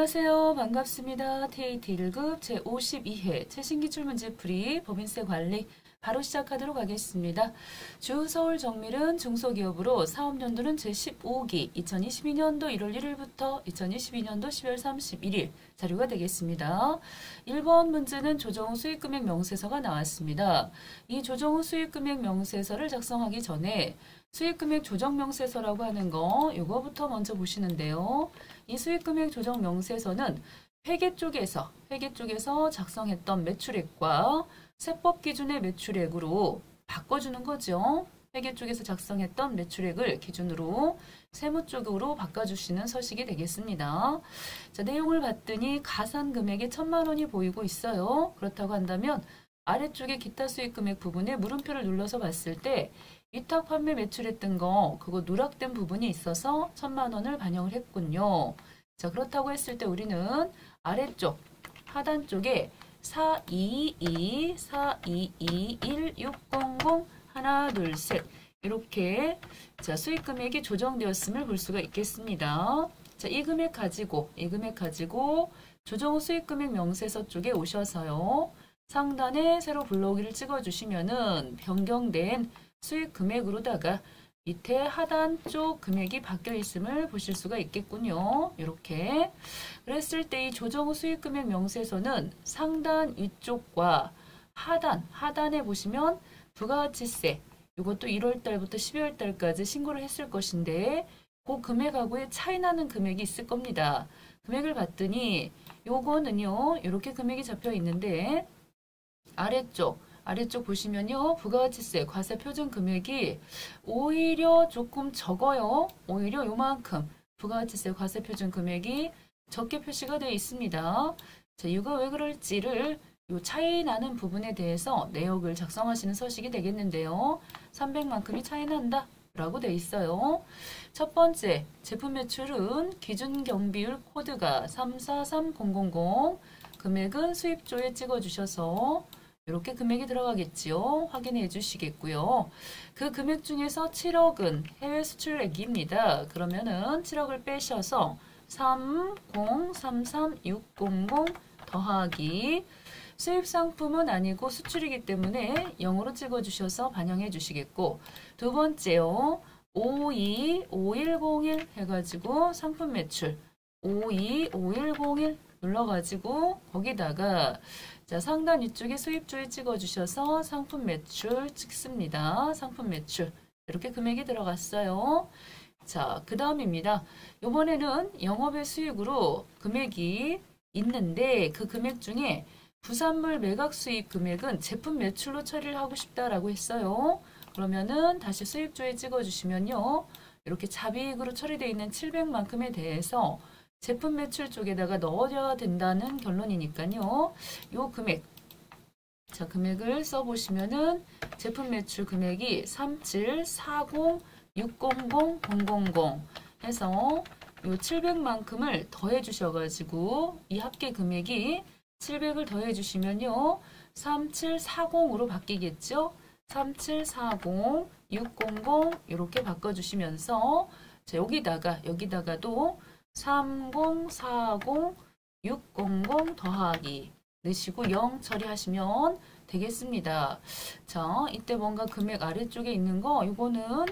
안녕하세요. 반갑습니다. TAT 1급 제52회 최신기출 문제풀이 법인세 관리 바로 시작하도록 하겠습니다. 주 서울정밀은 중소기업으로 사업연도는 제15기 2022년도 1월 1일부터 2022년도 12월 31일 자료가 되겠습니다. 1번 문제는 조정후 수익금액 명세서가 나왔습니다. 이 조정후 수익금액 명세서를 작성하기 전에 수익금액 조정명세서라고 하는 거 이거부터 먼저 보시는데요. 이 수익금액 조정명세서는 회계 쪽에서 작성했던 매출액과 세법 기준의 매출액으로 바꿔주는 거죠. 회계 쪽에서 작성했던 매출액을 기준으로 세무 쪽으로 바꿔주시는 서식이 되겠습니다. 자, 내용을 봤더니 가산 금액이 1,000만 원이 보이고 있어요. 그렇다고 한다면 아래쪽에 기타 수익금액 부분에 물음표를 눌러서 봤을 때 위탁 판매 매출했던 거 그거 누락된 부분이 있어서 1,000만 원을 반영을 했군요. 자, 그렇다고 했을 때 우리는 아래쪽 하단 쪽에 422, 4221, 600, 하나, 둘, 셋 이렇게 자, 수익 금액이 조정되었음을 볼 수가 있겠습니다. 자, 이 금액 가지고 조정 후 수익 금액 명세서 쪽에 오셔서요. 상단에 세로 블록을 찍어주시면은 변경된 수익 금액으로다가 밑에 하단 쪽 금액이 바뀌어 있음을 보실 수가 있겠군요. 이렇게 그랬을 때 이 조정 후 수익 금액 명세서는 상단 위쪽과 하단에 보시면 부가가치세 이것도 1월 달부터 12월 달까지 신고를 했을 것인데 그 금액하고의 차이 나는 금액이 있을 겁니다. 금액을 봤더니 요거는요. 이렇게 금액이 잡혀 있는데 아래쪽 보시면요. 부가가치세 과세 표준 금액이 오히려 조금 적어요. 오히려 요만큼 부가가치세 과세 표준 금액이 적게 표시가 되어 있습니다. 자, 이거 왜 그럴지를 요 차이 나는 부분에 대해서 내역을 작성하시는 서식이 되겠는데요. 300만큼이 차이 난다 라고 되어 있어요. 첫 번째 제품 매출은 기준 경비율 코드가 343000 금액은 수입조에 찍어주셔서 이렇게 금액이 들어가겠지요. 확인해 주시겠고요. 그 금액 중에서 7억은 해외 수출액입니다. 그러면은 7억을 빼셔서 3033600 더하기 수입 상품은 아니고 수출이기 때문에 0으로 찍어주셔서 반영해 주시겠고 두 번째요. 525101 해가지고 상품 매출 525101 눌러가지고 거기다가 자, 상단 위쪽에 수입조에 찍어주셔서 상품 매출 찍습니다. 상품 매출 이렇게 금액이 들어갔어요. 자, 그 다음입니다. 이번에는 영업외 수익으로 금액이 있는데 그 금액 중에 부산물 매각 수입 금액은 제품 매출로 처리를 하고 싶다라고 했어요. 그러면은 다시 수입조에 찍어주시면요. 이렇게 잡이익으로 처리되어 있는 700만큼에 대해서 제품 매출 쪽에다가 넣어야 된다는 결론이니까요. 요 금액, 자, 금액을 써보시면은 제품 매출 금액이 3740 600 000 해서 요 700만큼을 더해 주셔가지고 이 합계 금액이 700을 더해 주시면요. 3740으로 바뀌겠죠. 3740 600 이렇게 바꿔주시면서 자, 여기다가도 3040 600 더하기 넣으시고 0 처리하시면 되겠습니다. 자, 이때 뭔가 금액 아래쪽에 있는 거 이거는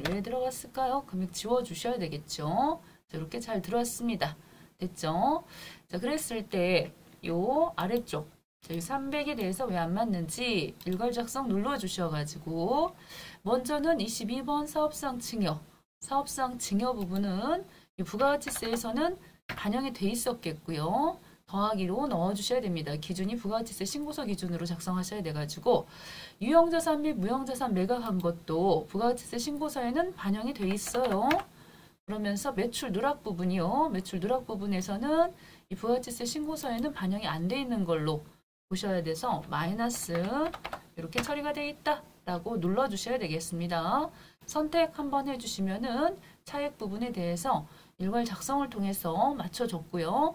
왜 들어갔을까요? 금액 지워 주셔야 되겠죠. 자, 이렇게 잘 들어왔습니다. 됐죠? 자, 그랬을 때 요 아래쪽 자, 300에 대해서 왜 안 맞는지 일괄 작성 눌러 주셔가지고 먼저는 22번 사업상 증여 부분은 이 부가가치세에서는 반영이 돼 있었겠고요. 더하기로 넣어주셔야 됩니다. 기준이 부가가치세 신고서 기준으로 작성하셔야 돼가지고 유형자산 및 무형자산 매각한 것도 부가가치세 신고서에는 반영이 돼 있어요. 그러면서 매출 누락 부분이요. 매출 누락 부분에서는 이 부가가치세 신고서에는 반영이 안 돼 있는 걸로 보셔야 돼서 마이너스 이렇게 처리가 돼 있다 라고 눌러주셔야 되겠습니다. 선택 한번 해주시면은 차액 부분에 대해서 일괄 작성을 통해서 맞춰줬고요.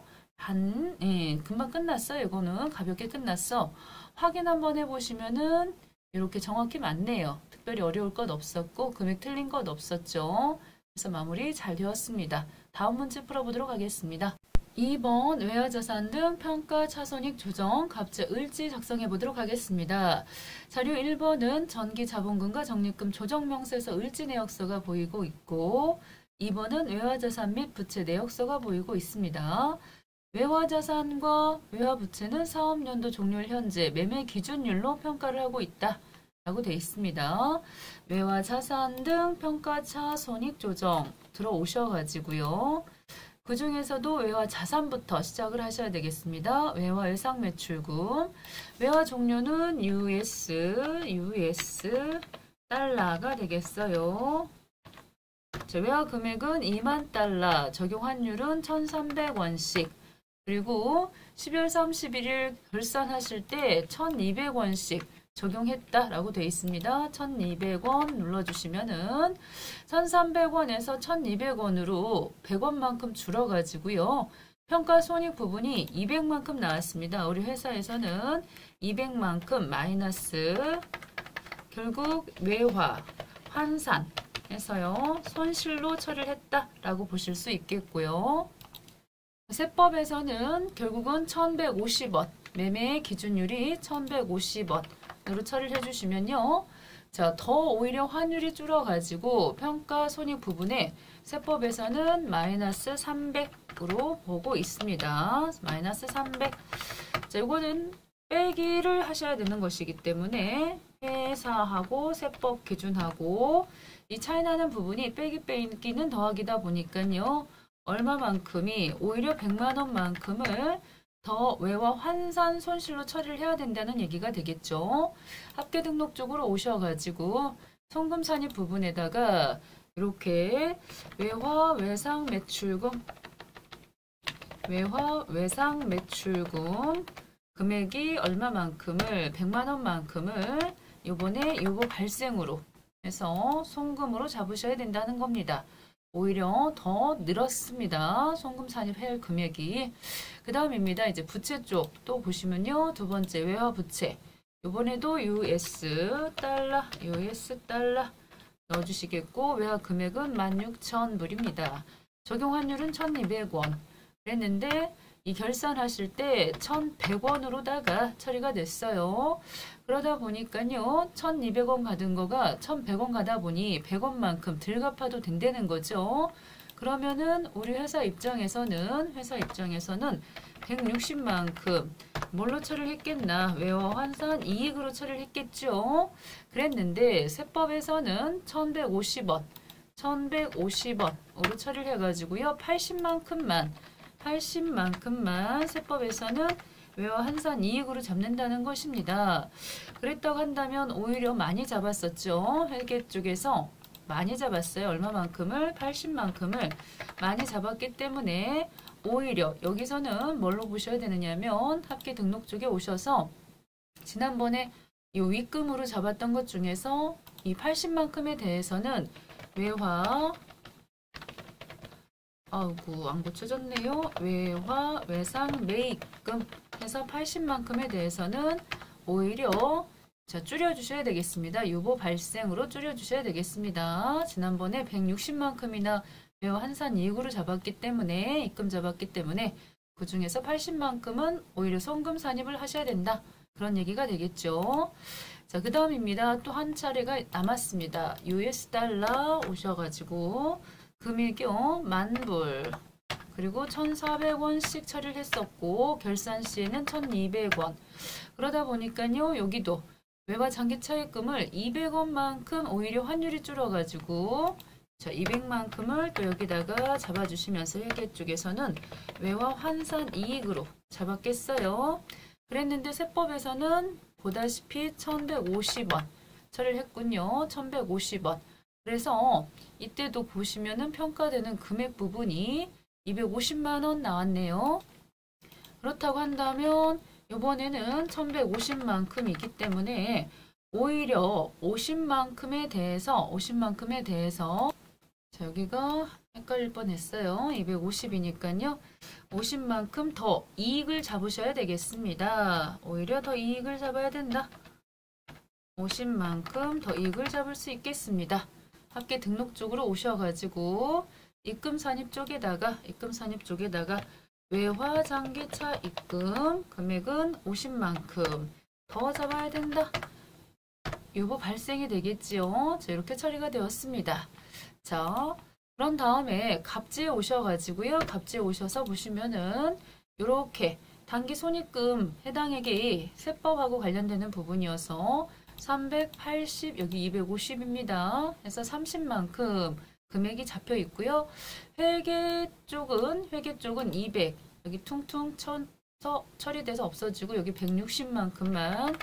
금방 끝났어요. 이거는 가볍게 끝났어. 확인 한번 해보시면은 이렇게 정확히 맞네요. 특별히 어려울 것 없었고 금액 틀린 것 없었죠. 그래서 마무리 잘 되었습니다. 다음 문제 풀어보도록 하겠습니다. 2번 외화자산 등 평가 차손익 조정 갑자 을지 작성해 보도록 하겠습니다. 자료 1번은 전기자본금과 적립금 조정명세서 을지 내역서가 보이고 있고 2번은 외화자산 및 부채 내역서가 보이고 있습니다. 외화자산과 외화부채는 사업연도 종료일 현재 매매 기준율로 평가를 하고 있다 라고 되어 있습니다. 외화자산 등 평가차 손익 조정 들어오셔가지고요. 그 중에서도 외화자산부터 시작을 하셔야 되겠습니다. 외화외상 매출금, 외화 종료는 US 달러가 되겠어요. 자, 외화 금액은 2만 달러, 적용 환율은 1,300원씩, 그리고 12월 31일 결산하실 때 1,200원씩 적용했다라고 되어 있습니다. 1,200원 눌러주시면은 1,300원에서 1,200원으로 100원만큼 줄어가지고요. 평가 손익 부분이 200만큼 나왔습니다. 우리 회사에서는 200만큼 마이너스 결국 외화, 환산해서요. 손실로 처리를 했다라고 보실 수 있겠고요. 세법에서는 결국은 1,150원, 매매 기준율이 1,150원으로 처리를 해주시면요. 자, 더 오히려 환율이 줄어가지고 평가 손익 부분에 세법에서는 마이너스 300으로 보고 있습니다. 마이너스 300. 자, 이거는 빼기를 하셔야 되는 것이기 때문에 회사하고 세법 기준하고 이 차이 나는 부분이 빼기는 더하기다 보니까요. 얼마만큼이 오히려 100만 원만큼을 더 외화 환산 손실로 처리를 해야 된다는 얘기가 되겠죠. 합계 등록 쪽으로 오셔가지고 송금 산입 부분에다가 이렇게 외화 외상 매출금 금액이 얼마만큼을 100만 원만큼을 요번에 요거 발생으로 해서 송금으로 잡으셔야 된다는 겁니다. 오히려 더 늘었습니다. 송금 산입할 금액이. 그 다음입니다. 이제 부채 쪽 또 보시면요. 두 번째 외화 부채. 이번에도 US 달러 넣어주시겠고 외화 금액은 16,000불입니다. 적용 환율은 1,200원. 그랬는데 이 결산하실 때 1,100원으로다가 처리가 됐어요. 그러다 보니까요. 1,200원 받은 거가 1,100원 가다 보니 100원만큼 덜 갚아도 된다는 거죠. 그러면은 우리 회사 입장에서는 160만큼 뭘로 처리를 했겠나? 외화 환산 이익으로 처리를 했겠죠. 그랬는데 세법에서는 1,150원으로 처리를 해가지고요. 80만큼만 세법에서는 외화 환산 이익으로 잡는다는 것입니다. 그랬다고 한다면 오히려 많이 잡았었죠. 회계 쪽에서 많이 잡았어요. 얼마만큼을? 80만큼을 많이 잡았기 때문에 오히려 여기서는 뭘로 보셔야 되느냐면 합계 등록 쪽에 오셔서 지난번에 이 윗금으로 잡았던 것 중에서 이 80만큼에 대해서는 외화 아이고 안 고쳐졌네요. 외화 외상 매입금 해서 80만큼에 대해서는 오히려 자 줄여주셔야 되겠습니다. 유보 발생으로 줄여주셔야 되겠습니다. 지난번에 160만큼이나 외화 환산 이익으로 잡았기 때문에 입금 잡았기 때문에 그 중에서 80만큼은 오히려 송금 산입을 하셔야 된다. 그런 얘기가 되겠죠. 자, 그 다음입니다. 또 한 차례가 남았습니다. US 달러 오셔가지고 금액이요 10,000불 그리고 1,400원씩 처리를 했었고 결산 시에는 1,200원 그러다 보니까요 여기도 외화 장기 차입금을 200원만큼 오히려 환율이 줄어가지고 자 200만큼을 또 여기다가 잡아주시면서 회계 쪽에서는 외화 환산 이익으로 잡았겠어요. 그랬는데 세법에서는 보다시피 1,150원 처리를 했군요. 1,150원 그래서 이때도 보시면은 평가되는 금액 부분이 250만원 나왔네요. 그렇다고 한다면 이번에는 1,150만큼이기 때문에 오히려 50만큼에 대해서 자 여기가 헷갈릴 뻔했어요. 250이니까요. 50만큼 더 이익을 잡으셔야 되겠습니다. 오히려 더 이익을 잡아야 된다. 50만큼 더 이익을 잡을 수 있겠습니다. 합계 등록 쪽으로 오셔가지고 입금 산입 쪽에다가 외화 장기차 입금 금액은 50만큼 더 잡아야 된다. 유보 발생이 되겠지요. 자, 이렇게 처리가 되었습니다. 자, 그런 다음에 갑지에 오셔가지고요. 갑지에 오셔서 보시면은 이렇게 단기 손익금 해당액이 세법하고 관련되는 부분이어서 380 여기 250입니다. 그래서 30만큼 금액이 잡혀 있고요. 회계 쪽은 200 여기 퉁퉁 쳐서 처리돼서 없어지고 여기 160만큼만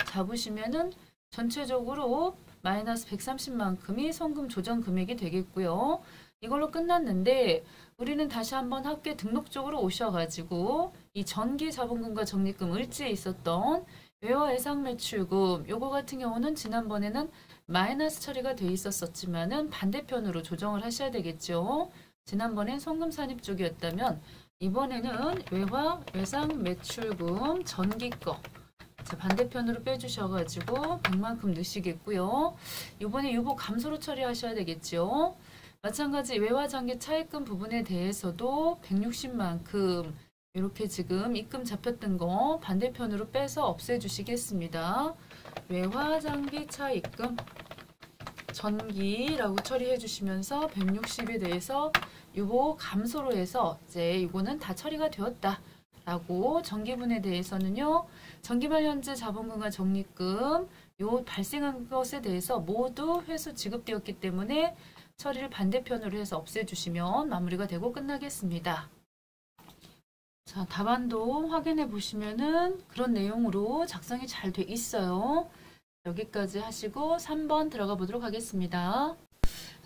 잡으시면은 전체적으로 마이너스 130만큼이 송금 조정 금액이 되겠고요. 이걸로 끝났는데 우리는 다시 한번 학교에 등록적으로 오셔가지고 이 전기 자본금과 적립금 을지에 있었던 외화 예상 매출금 요거 같은 경우는 지난번에는 마이너스 처리가 돼 있었지만은 반대편으로 조정을 하셔야 되겠죠. 지난번엔 송금 산입 쪽이었다면 이번에는 외화 예상 매출금 전기 거 자, 반대편으로 빼주셔가지고 100만큼 넣으시겠고요. 이번에 유보 감소로 처리하셔야 되겠죠. 마찬가지 외화장기 차입금 부분에 대해서도 160만큼 이렇게 지금 입금 잡혔던 거 반대편으로 빼서 없애주시겠습니다. 외화장기 차입금 전기라고 처리해 주시면서 160에 대해서 유보 감소로 해서 이제 이거는 다 처리가 되었다. 라고 전기분에 대해서는요. 전기발 현재 자본금과 적립금 요 발생한 것에 대해서 모두 회수 지급되었기 때문에 처리를 반대편으로 해서 없애주시면 마무리가 되고 끝나겠습니다. 자, 답안도 확인해 보시면은 그런 내용으로 작성이 잘 돼 있어요. 여기까지 하시고 3번 들어가 보도록 하겠습니다.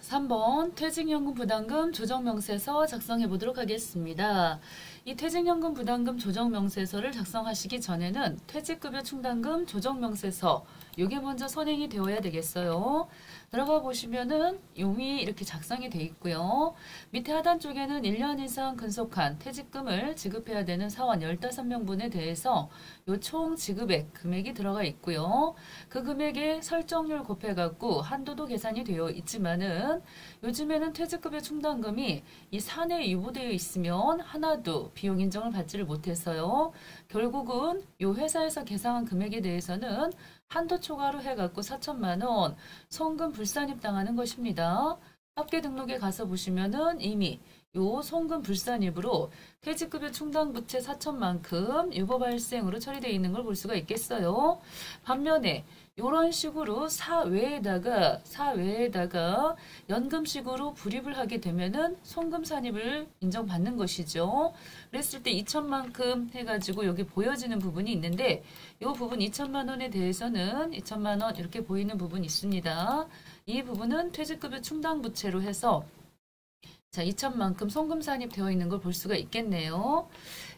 3번 퇴직연금 부담금 조정명세서 작성해 보도록 하겠습니다. 이 퇴직연금 부담금 조정명세서를 작성하시기 전에는 퇴직급여 충당금 조정명세서 이게 먼저 선행이 되어야 되겠어요. 들어가 보시면은 용이 이렇게 작성이 돼 있고요. 밑에 하단 쪽에는 1년 이상 근속한 퇴직금을 지급해야 되는 사원 15명분에 대해서 요 총 지급액 금액이 들어가 있고요. 그 금액에 설정률 곱해갖고 한도도 계산이 되어 있지만은 요즘에는 퇴직급여 충당금이 이 사내에 유보되어 있으면 하나도 비용 인정을 받지를 못해서요. 결국은 요 회사에서 계상한 금액에 대해서는 한도 초과로 해갖고 4천만 원 송금 불산입 당하는 것입니다. 합계 등록에 가서 보시면은 이미 요 송금 불산입으로 퇴직급여 충당 부채 4천만큼 유보 발생으로 처리되어 있는 걸 볼 수가 있겠어요. 반면에 이런 식으로 사외에다가 연금식으로 불입을 하게 되면은 송금 산입을 인정받는 것이죠. 그랬을 때 2천만큼 해가지고 여기 보여지는 부분이 있는데 이 부분 2천만 원에 대해서는 2천만 원 이렇게 보이는 부분이 있습니다. 이 부분은 퇴직급여 충당 부채로 해서 자, 2천만큼 송금 산입되어 있는 걸 볼 수가 있겠네요.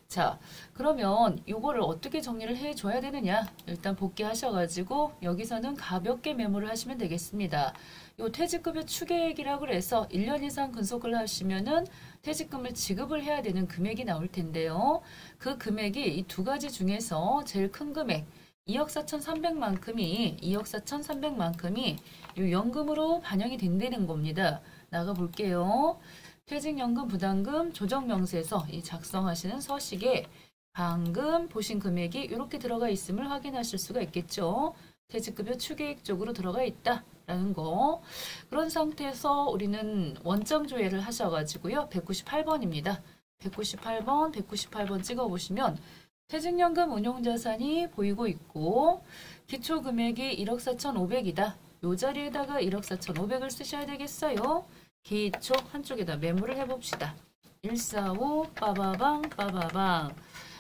자, 그러면 이거를 어떻게 정리를 해줘야 되느냐? 일단 복귀하셔가지고 여기서는 가볍게 메모를 하시면 되겠습니다. 요 퇴직급여 추계액이라고 해서 1년 이상 근속을 하시면은 퇴직금을 지급을 해야 되는 금액이 나올 텐데요. 그 금액이 이 두 가지 중에서 제일 큰 금액 2억 4,300만큼이 요 연금으로 반영이 된다는 겁니다. 나가 볼게요. 퇴직연금 부담금 조정명세서 이 작성하시는 서식에 방금 보신 금액이 이렇게 들어가 있음을 확인하실 수가 있겠죠. 퇴직급여 추계액 쪽으로 들어가 있다라는 거. 그런 상태에서 우리는 원점 조회를 하셔가지고요. 198번입니다. 198번 찍어보시면 퇴직연금 운용자산이 보이고 있고 기초금액이 1억 4,500이다. 요 자리에다가 1억 4,500을 쓰셔야 되겠어요. 기초 한쪽에다 메모를 해봅시다. 145 빠바방.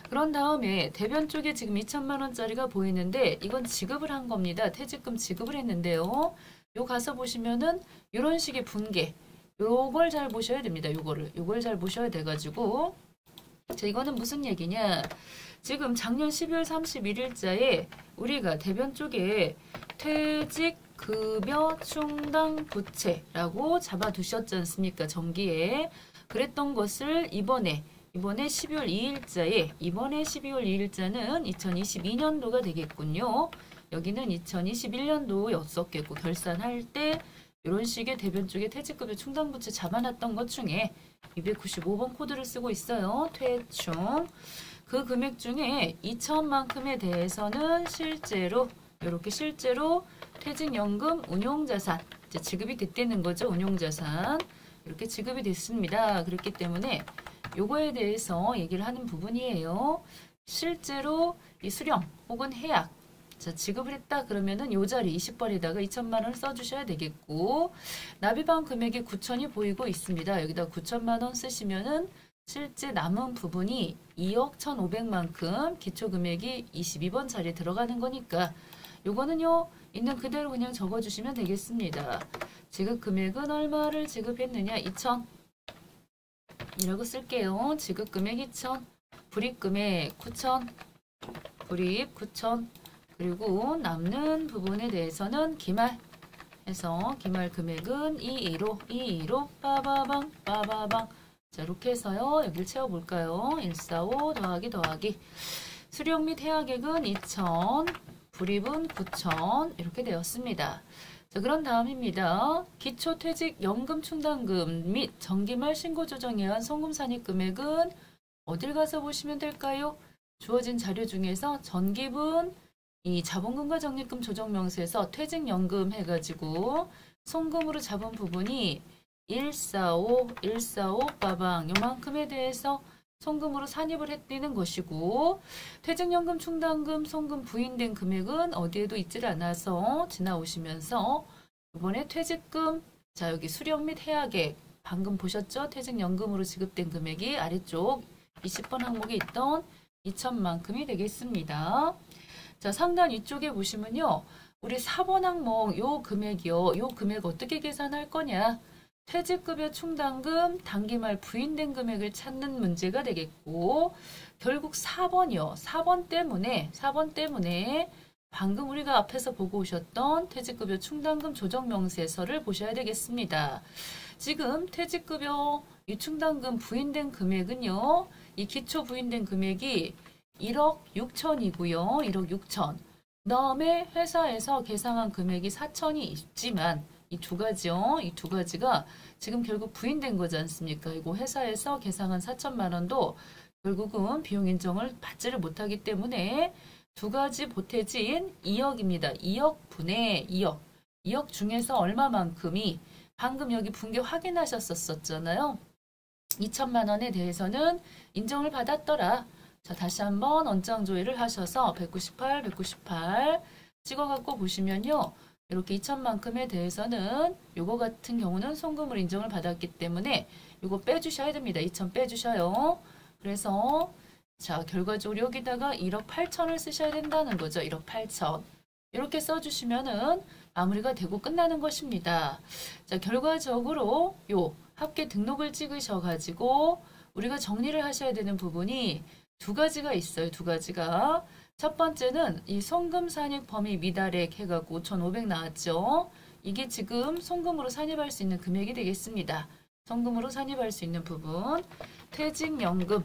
그런 다음에 대변 쪽에 지금 2천만 원짜리가 보이는데 이건 지급을 한 겁니다. 퇴직금 지급을 했는데요. 요 가서 보시면은 이런 식의 분계 요걸 잘 보셔야 됩니다. 요걸 잘 보셔야 돼가지고 자, 이거는 무슨 얘기냐? 지금 작년 12월 31일자에 우리가 대변 쪽에 퇴직급여 충당 부채라고 잡아두셨지 않습니까? 정기에. 그랬던 것을 이번에 12월 2일자는 2022년도가 되겠군요. 여기는 2021년도였었겠고 결산할 때 이런 식의 대변 쪽에 퇴직급여 충당부채 잡아놨던 것 중에 295번 코드를 쓰고 있어요. 퇴충. 그 금액 중에 2천만큼에 대해서는 실제로 이렇게 실제로 퇴직연금 운용자산 이제 지급이 됐다는 거죠. 운용자산 이렇게 지급이 됐습니다. 그렇기 때문에 요거에 대해서 얘기를 하는 부분이에요. 실제로 이 수령 혹은 해약 자, 지급을 했다 그러면은 요 자리 20번에다가 2천만 원을 써주셔야 되겠고 납입한 금액이 9천이 보이고 있습니다. 여기다 9천만 원 쓰시면은 실제 남은 부분이 2억 1,500만큼 기초금액이 22번 자리에 들어가는 거니까 요거는요 있는 그대로 그냥 적어주시면 되겠습니다. 지급 금액은 얼마를 지급했느냐 2천 이라고 쓸게요. 지급 금액 2천 불입 금액 9천 불입 9천 그리고 남는 부분에 대해서는 기말 해서 기말 금액은 215 빠바방 빠바방 자 이렇게 해서요 여기를 채워볼까요. 145 더하기 수령 및 해약액은 2천 불입은 9천 이렇게 되었습니다. 자 그런 다음입니다. 기초퇴직연금 충당금 및 정기말 신고조정에 의한 송금산입 금액은 어딜 가서 보시면 될까요? 주어진 자료 중에서 전기분 이 자본금과 적립금 조정명세에서 퇴직연금 해가지고 송금으로 잡은 부분이 145 빠방 요만큼에 대해서 송금으로 산입을 했다는 것이고 퇴직연금 충당금 송금 부인된 금액은 어디에도 있질 않아서 지나오시면서 이번에 퇴직금 자 여기 수령 및 해약액 방금 보셨죠? 퇴직연금으로 지급된 금액이 아래쪽 20번 항목에 있던 2천만큼이 되겠습니다. 자, 상단 위쪽에 보시면요. 우리 4번 항목 요 금액이요. 요 금액 어떻게 계산할 거냐. 퇴직급여 충당금 단기말 부인된 금액을 찾는 문제가 되겠고 결국 4번이요. 4번 때문에 방금 우리가 앞에서 보고 오셨던 퇴직급여 충당금 조정명세서를 보셔야 되겠습니다. 지금 퇴직급여 이 충당금 부인된 금액은요. 이 기초 부인된 금액이 1억 6천이고요. 1억 6천. 그다음에 회사에서 계상한 금액이 4천이 있지만 이 두 가지요. 이 두 가지가 지금 결국 부인된 거지 않습니까? 이거 회사에서 계상한 4천만 원도 결국은 비용 인정을 받지를 못하기 때문에 두 가지 보태진 2억입니다. 2억 분의 2억. 2억 중에서 얼마만큼이 방금 여기 분계 확인하셨었잖아요. 2천만 원에 대해서는 인정을 받았더라. 자, 다시 한번 원장 조회를 하셔서 198 찍어갖고 보시면요. 이렇게 2천만큼에 대해서는 요거 같은 경우는 송금을 인정을 받았기 때문에 요거 빼주셔야 됩니다. 2천 빼주셔요. 그래서 자, 결과적으로 여기다가 1억 8천을 쓰셔야 된다는 거죠. 1억 8천. 이렇게 써주시면은 마무리가 되고 끝나는 것입니다. 자, 결과적으로 요 합계 등록을 찍으셔가지고 우리가 정리를 하셔야 되는 부분이 두 가지가 있어요. 두 가지가. 첫 번째는 이 송금 산입 범위 미달액 해갖고 5,500 나왔죠. 이게 지금 송금으로 산입할 수 있는 금액이 되겠습니다. 송금으로 산입할 수 있는 부분. 퇴직연금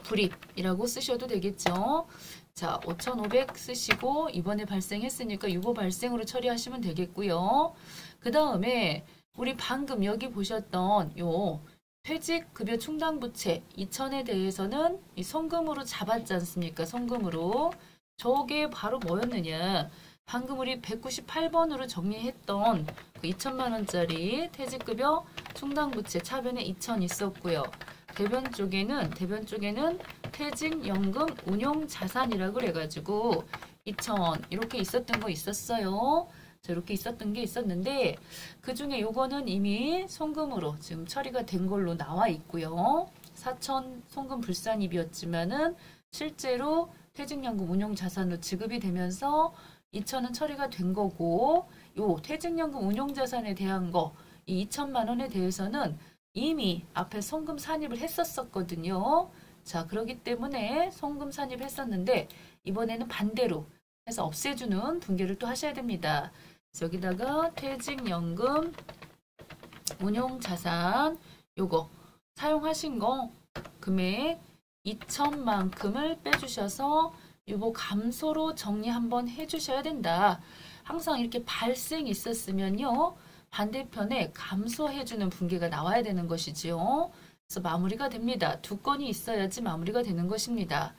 불입이라고 쓰셔도 되겠죠. 자, 5,500 쓰시고 이번에 발생했으니까 이거 발생으로 처리하시면 되겠고요. 그 다음에 우리 방금 여기 보셨던 요 퇴직급여 충당부채 2천에 대해서는 이 송금으로 잡았지 않습니까? 송금으로. 저게 바로 뭐였느냐. 방금 우리 198번으로 정리했던 그 2천만 원짜리 퇴직급여 충당부채 차변에 2천 있었고요. 대변 쪽에는 퇴직연금 운용자산이라고 그래가지고 2천 이렇게 있었던 거 있었어요. 자, 이렇게 있었던 게 있었는데 그 중에 요거는 이미 송금으로 지금 처리가 된 걸로 나와 있고요. 4천 송금 불산입이었지만은 실제로 퇴직연금 운용자산으로 지급이 되면서 2천은 처리가 된 거고 요 퇴직연금 운용자산에 대한 거 이 2천만 원에 대해서는 이미 앞에 송금 산입을 했었거든요. 자, 그렇기 때문에 송금 산입했었는데 이번에는 반대로 해서 없애주는 분계를 또 하셔야 됩니다. 여기다가 퇴직연금 운용자산 요거 사용하신 거 금액 2천만큼을 빼주셔서 요거 감소로 정리 한번 해주셔야 된다. 항상 이렇게 발생이 있었으면요. 반대편에 감소해주는 분계가 나와야 되는 것이지요. 그래서 마무리가 됩니다. 두 건이 있어야지 마무리가 되는 것입니다.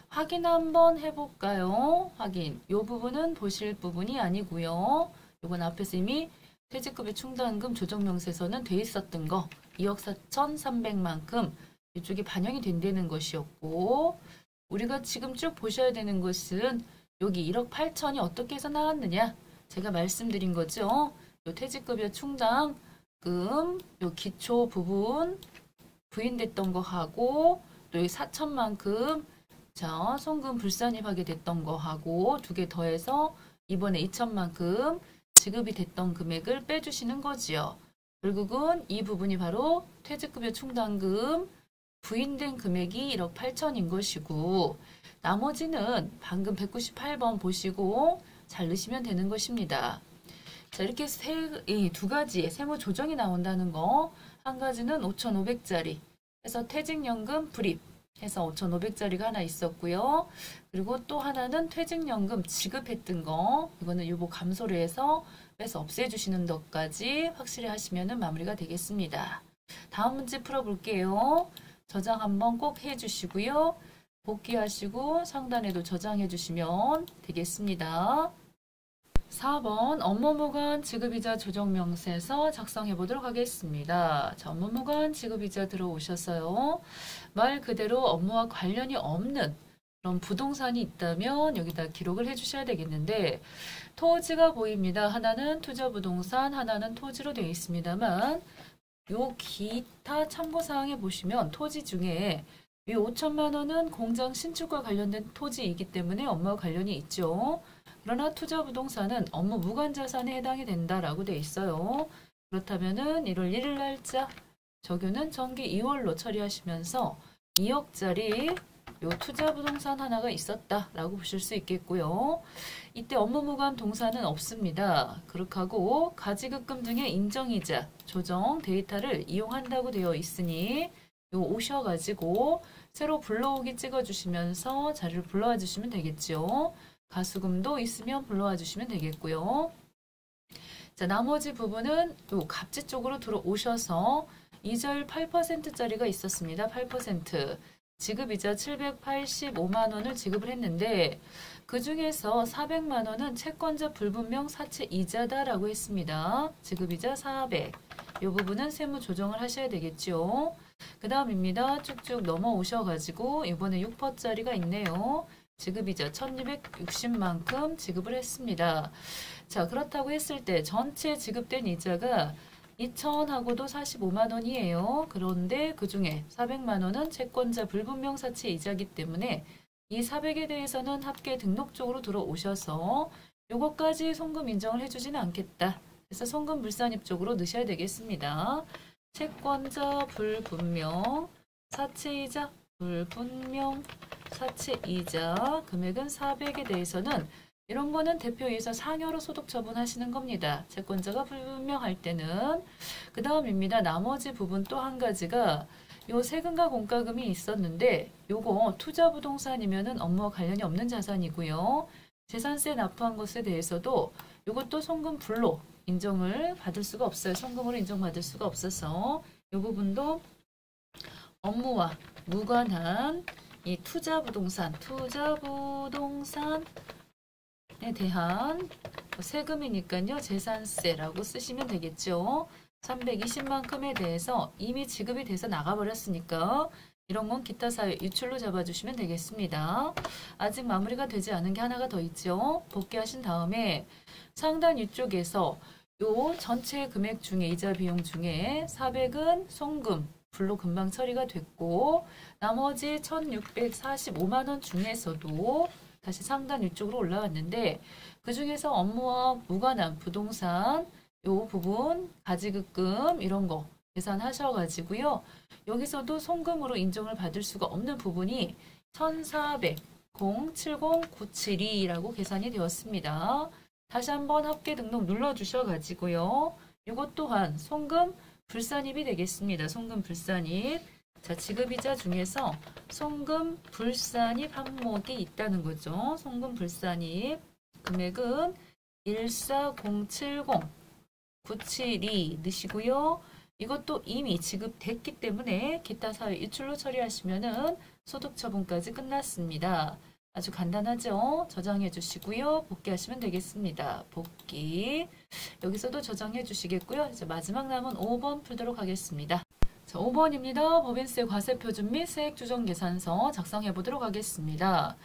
확인 한번 해볼까요? 확인. 이 부분은 보실 부분이 아니고요. 이건 앞에서 이미 퇴직급여 충당금 조정명세서는 돼 있었던 거 2억 4,300만큼 이쪽이 반영이 된다는 것이었고, 우리가 지금 쭉 보셔야 되는 것은 여기 1억 8천이 어떻게 해서 나왔느냐, 제가 말씀드린 거죠. 요 퇴직급여 충당금 요 기초 부분 부인됐던 거 하고, 또 여기 4천만큼 자 송금 불산입하게 됐던 거 하고 두 개 더해서 이번에 2천만큼 지급이 됐던 금액을 빼주시는 거지요. 결국은 이 부분이 바로 퇴직급여 충당금 부인된 금액이 1억 8천인 것이고, 나머지는 방금 198번 보시고 잘 넣으시면 되는 것입니다. 자, 이렇게 두 가지의 세무 조정이 나온다는 거, 한 가지는 5,500짜리 해서 퇴직연금 불입 해서 5,500짜리가 하나 있었고요. 그리고 또 하나는 퇴직연금 지급했던 거, 이거는 유보 감소를 해서 빼서 없애주시는 것까지 확실히 하시면 마무리가 되겠습니다. 다음 문제 풀어볼게요. 저장 한번 꼭 해주시고요. 복귀하시고 상단에도 저장해 주시면 되겠습니다. 4번 업무무관 지급이자 조정명세서 작성해 보도록 하겠습니다. 자, 업무무관 지급이자 들어오셨어요. 말 그대로 업무와 관련이 없는 그런 부동산이 있다면 여기다 기록을 해 주셔야 되겠는데, 토지가 보입니다. 하나는 투자부동산, 하나는 토지로 되어 있습니다만, 요 기타 참고사항에 보시면 토지 중에 이 5천만 원은 공장 신축과 관련된 토지이기 때문에 업무와 관련이 있죠. 그러나 투자부동산은 업무 무관자산에 해당이 된다라고 되어 있어요. 그렇다면은 1월 1일 날짜 적용은 정기 2월로 처리하시면서 2억짜리 요 투자부동산 하나가 있었다라고 보실 수 있겠고요. 이때 업무무관 동사는 없습니다. 그렇게 하고 가지급금 등의 인정이자 조정 데이터를 이용한다고 되어 있으니 요 오셔가지고 새로 불러오기 찍어주시면서 자리를 불러와 주시면 되겠죠. 가수금도 있으면 불러와 주시면 되겠고요. 자, 나머지 부분은 요 갑지 쪽으로 들어오셔서 이자율 8%짜리가 있었습니다. 8%. 지급이자 785만 원을 지급을 했는데, 그 중에서 400만 원은 채권자 불분명 사채 이자다라고 했습니다. 지급이자 400. 이 부분은 세무 조정을 하셔야 되겠죠. 그 다음입니다. 쭉쭉 넘어오셔가지고 이번에 6%짜리가 있네요. 지급이자 1260만큼 지급을 했습니다. 자, 그렇다고 했을 때 전체 지급된 이자가 2천하고도 45만 원이에요. 그런데 그 중에 400만 원은 채권자 불분명 사채 이자이기 때문에 이 400에 대해서는 합계 등록적으로 들어오셔서 요것까지 송금 인정을 해주지는 않겠다. 그래서 송금 불산입 쪽으로 넣으셔야 되겠습니다. 채권자 불분명 사채이자 불분명 사채이자 금액은 400에 대해서는 이런 거는 대표이사 상여로 소득 처분하시는 겁니다. 채권자가 불분명할 때는. 그 다음입니다. 나머지 부분 또 한 가지가 요 세금과 공과금이 있었는데 요거 투자부동산이면은 업무와 관련이 없는 자산이고요. 재산세 납부한 것에 대해서도 요것도 송금 불로 인정을 받을 수가 없어요. 송금으로 인정받을 수가 없어서 요 부분도 업무와 무관한 이 투자부동산에 대한 세금이니까요. 재산세라고 쓰시면 되겠죠. 320만큼에 대해서 이미 지급이 돼서 나가버렸으니까 이런 건 기타 사유 유출로 잡아주시면 되겠습니다. 아직 마무리가 되지 않은 게 하나가 더 있죠. 복귀하신 다음에 상단 위쪽에서 요 전체 금액 중에 이자 비용 중에 400은 송금 불로 금방 처리가 됐고, 나머지 1645만 원 중에서도 다시 상단 위쪽으로 올라왔는데, 그 중에서 업무와 무관한 부동산 요 부분 가지급금 이런 거 계산하셔가지고요. 여기서도 송금으로 인정을 받을 수가 없는 부분이 1400,070,972라고 계산이 되었습니다. 다시 한번 합계 등록 눌러주셔가지고요. 이것 또한 송금 불산입이 되겠습니다. 송금 불산입. 자, 지급이자 중에서 송금 불산입 항목이 있다는 거죠. 송금 불산입 금액은 14070 972 넣으시고요. 이것도 이미 지급됐기 때문에 기타 사유 유출로 처리하시면은 소득처분까지 끝났습니다. 아주 간단하죠? 저장해 주시고요. 복귀하시면 되겠습니다. 복귀. 여기서도 저장해 주시겠고요. 이제 마지막 남은 5번 풀도록 하겠습니다. 자, 5번입니다. 법인세 과세표준 및 세액조정계산서 작성해 보도록 하겠습니다.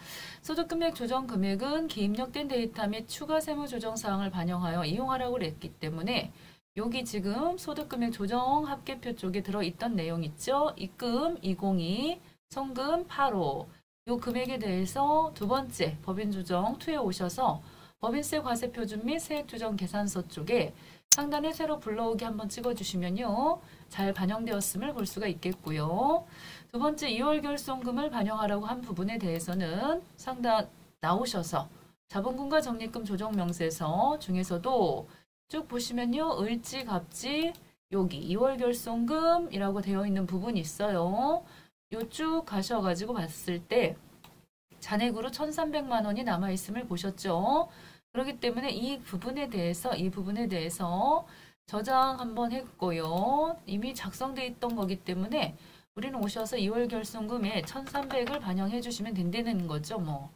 소득금액 조정 금액은 기입력된 데이터 및 추가 세무조정사항을 반영하여 이용하라고 그랬기 때문에 여기 지금 소득금액 조정 합계표 쪽에 들어있던 내용 있죠? 입금 202, 성금 85. 이 금액에 대해서 두 번째 법인조정 2에 오셔서 법인세 과세표준 및 세액조정계산서 쪽에 상단에 새로 불러오기 한번 찍어주시면요. 잘 반영되었음을 볼 수가 있겠고요. 두 번째 2월 결손금을 반영하라고 한 부분에 대해서는 상단 나오셔서 자본금과 적립금 조정명세서 중에서도 쭉 보시면요. 을지, 갑지, 여기 2월 결손금이라고 되어 있는 부분이 있어요. 요 쭉 가셔가지고 봤을 때 잔액으로 1,300만 원이 남아있음을 보셨죠. 그렇기 때문에 이 부분에 대해서 저장 한번 했고요. 이미 작성되어 있던 거기 때문에 우리는 오셔서 2월 결손금에 1,300을 반영해 주시면 된다는 거죠. 뭐.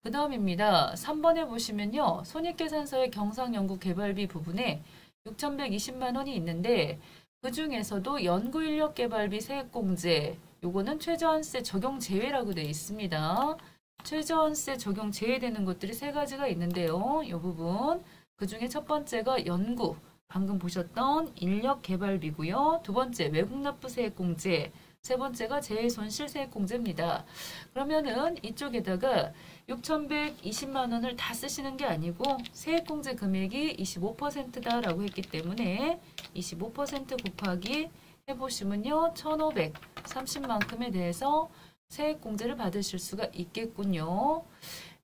그 다음입니다. 3번에 보시면요. 손익계산서의 경상연구개발비 부분에 6,120만 원이 있는데 그 중에서도 연구인력개발비 세액공제 요거는 최저한세 적용 제외라고 되어 있습니다. 최저한세 적용 제외되는 것들이 세 가지가 있는데요. 이 부분 그 중에 첫 번째가 연구 방금 보셨던 인력개발비고요. 두 번째 외국납부세액공제, 세 번째가 재해손실세액공제입니다. 그러면은 이쪽에다가 6,120만 원을 다 쓰시는 게 아니고 세액공제 금액이 25%다라고 했기 때문에 25% 곱하기 해보시면요. 1,530만큼에 대해서 세액공제를 받으실 수가 있겠군요.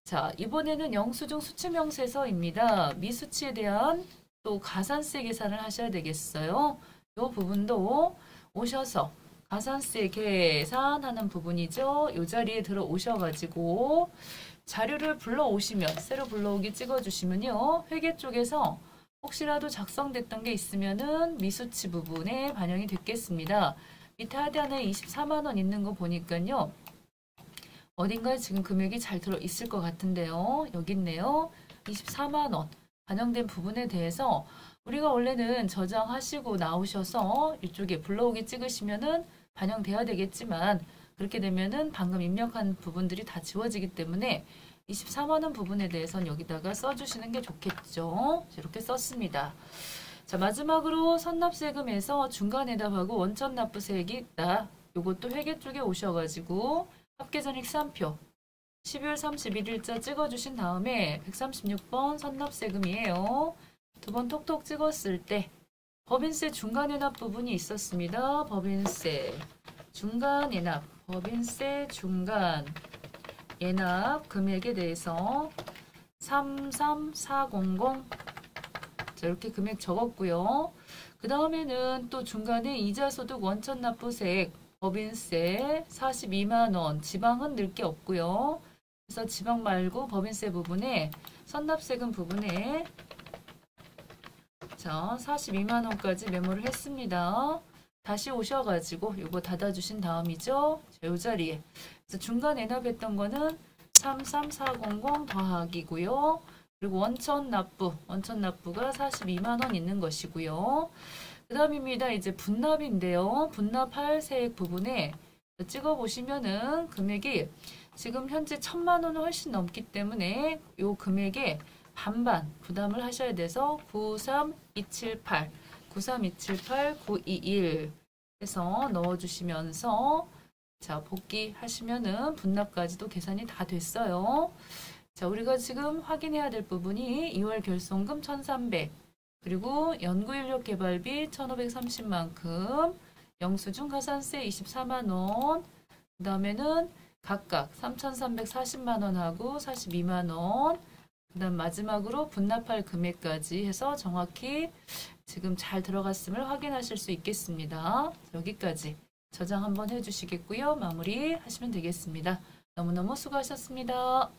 자, 이번에는 영수증 수치명세서입니다. 미수치에 대한 또 가산세 계산을 하셔야 되겠어요. 이 부분도 오셔서 가산세 계산하는 부분이죠. 이 자리에 들어오셔가지고 자료를 불러오시면 새로 불러오기 찍어주시면요. 회계 쪽에서 혹시라도 작성됐던 게 있으면은 미수치 부분에 반영이 됐겠습니다. 밑에 하단에 24만 원 있는 거 보니까요. 어딘가에 지금 금액이 잘 들어 있을 것 같은데요. 여기 있네요. 24만 원 반영된 부분에 대해서 우리가 원래는 저장하시고 나오셔서 이쪽에 불러오기 찍으시면은 반영돼야 되겠지만 그렇게 되면은 방금 입력한 부분들이 다 지워지기 때문에 24만 원 부분에 대해서는 여기다가 써주시는 게 좋겠죠. 이렇게 썼습니다. 자, 마지막으로 선납세금에서 중간해답하고 원천납부세액이 있다. 요것도 회계 쪽에 오셔가지고 합계전익 3표 12월 31일자 찍어주신 다음에 136번 선납세금이에요. 두 번 톡톡 찍었을 때 법인세 중간해납 부분이 있었습니다. 법인세 중간해납, 법인세 중간해납 금액에 대해서 33400 자, 이렇게 금액 적었고요. 그 다음에는 또 중간에 이자소득 원천납부세액 법인세 42만 원, 지방은 늘 게 없고요. 그래서 지방 말고 법인세 부분에 선납세금 부분에 자 42만 원까지 메모를 했습니다. 다시 오셔가지고 이거 닫아주신 다음이죠. 이 자리에 그래서 중간 애납했던 거는 33400 더하기고요. 그리고 원천납부가 42만 원 있는 것이고요. 그 다음입니다. 이제 분납인데요. 분납할 세액 부분에 찍어보시면은 금액이 지금 현재 1,000만 원은 훨씬 넘기 때문에 이 금액에 반반 부담을 하셔야 돼서 93278, 921 해서 넣어주시면서 자 복귀하시면은 분납까지도 계산이 다 됐어요. 자 우리가 지금 확인해야 될 부분이 2월 결손금 1,300 그리고 연구인력개발비 1,530만큼 영수증 가산세 24만 원 그 다음에는 각각 3,340만 원하고 42만 원 그 다음 마지막으로 분납할 금액까지 해서 정확히 지금 잘 들어갔음을 확인하실 수 있겠습니다. 여기까지 저장 한번 해주시겠고요. 마무리 하시면 되겠습니다. 너무너무 수고하셨습니다.